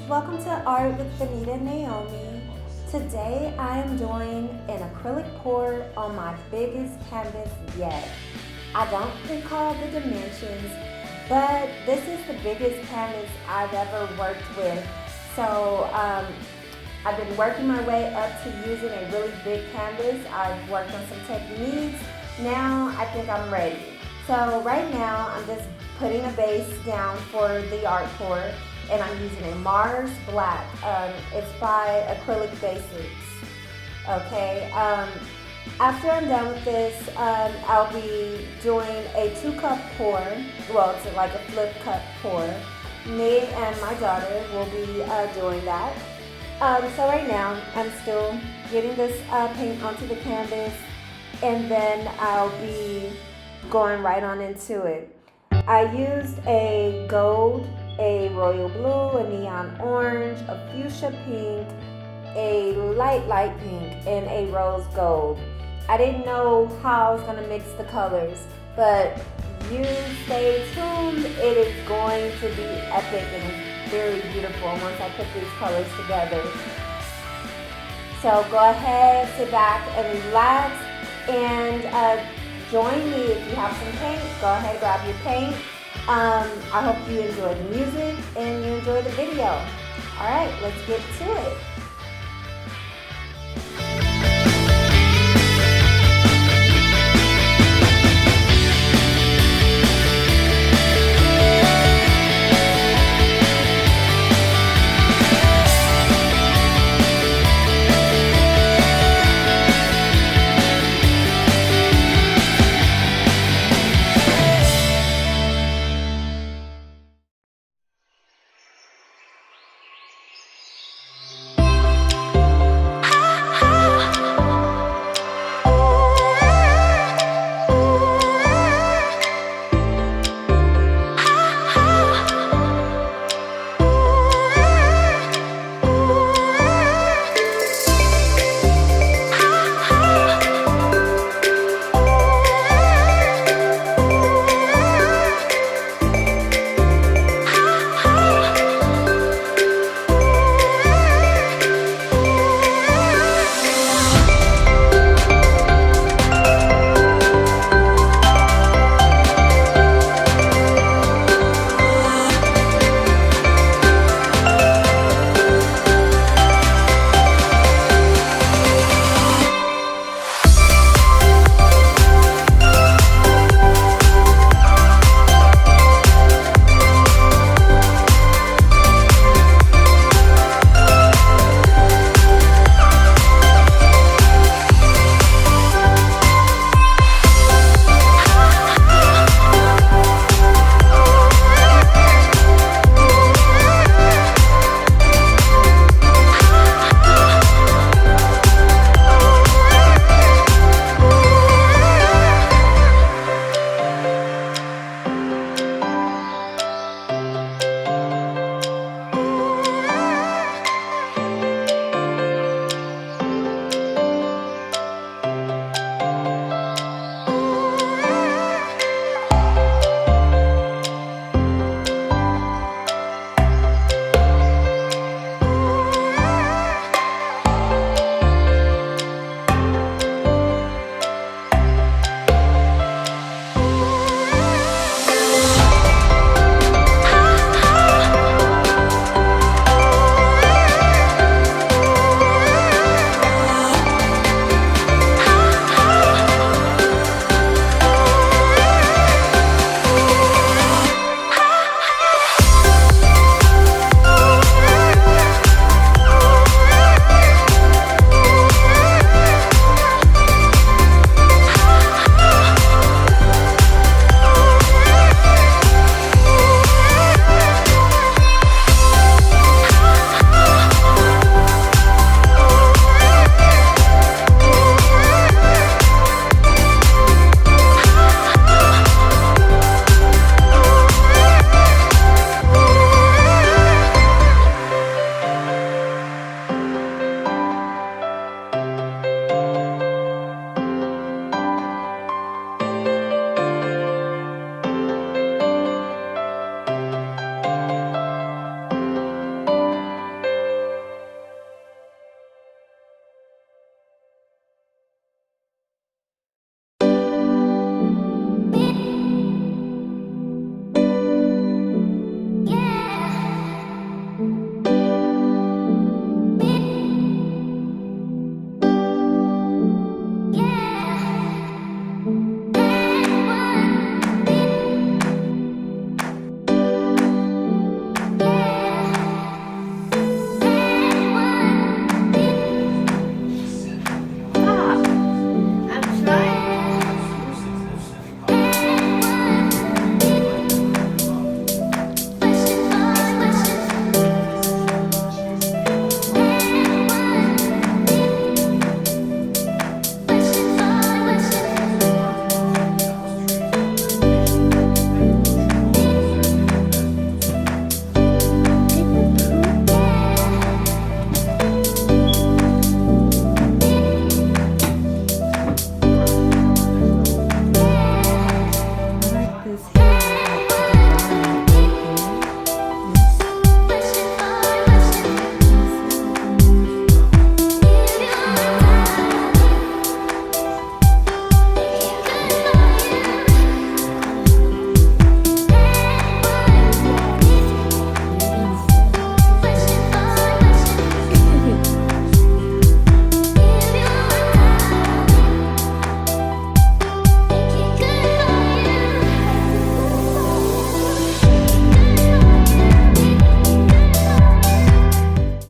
welcome to Art with Benita and Naomi. Today I am doing an acrylic pour on my biggest canvas yet. I don't recall the dimensions, but this is the biggest canvas I've ever worked with. So I've been working my way up to using a really big canvas. I've worked on some techniques. Now I think I'm ready. So right now I'm just putting a base down for the art pour, and I'm using a Mars Black. It's by Acrylic Basics. Okay. After I'm done with this, I'll be doing a 2-cup pour. Well, it's like a flip cup pour. Me and my daughter will be doing that. So right now, I'm still getting this paint onto the canvas, and then I'll be going right on into it. I used a gold, a royal blue, a neon orange, a fuchsia pink, a light pink, and a rose gold. I didn't know how I was going to mix the colors, but you stay tuned. It is going to be epic and very beautiful once I put these colors together. So go ahead, sit back and relax, and join me. If you have some paint, go ahead, grab your paint. I hope you enjoy the music and you enjoy the video. All right, let's get to it.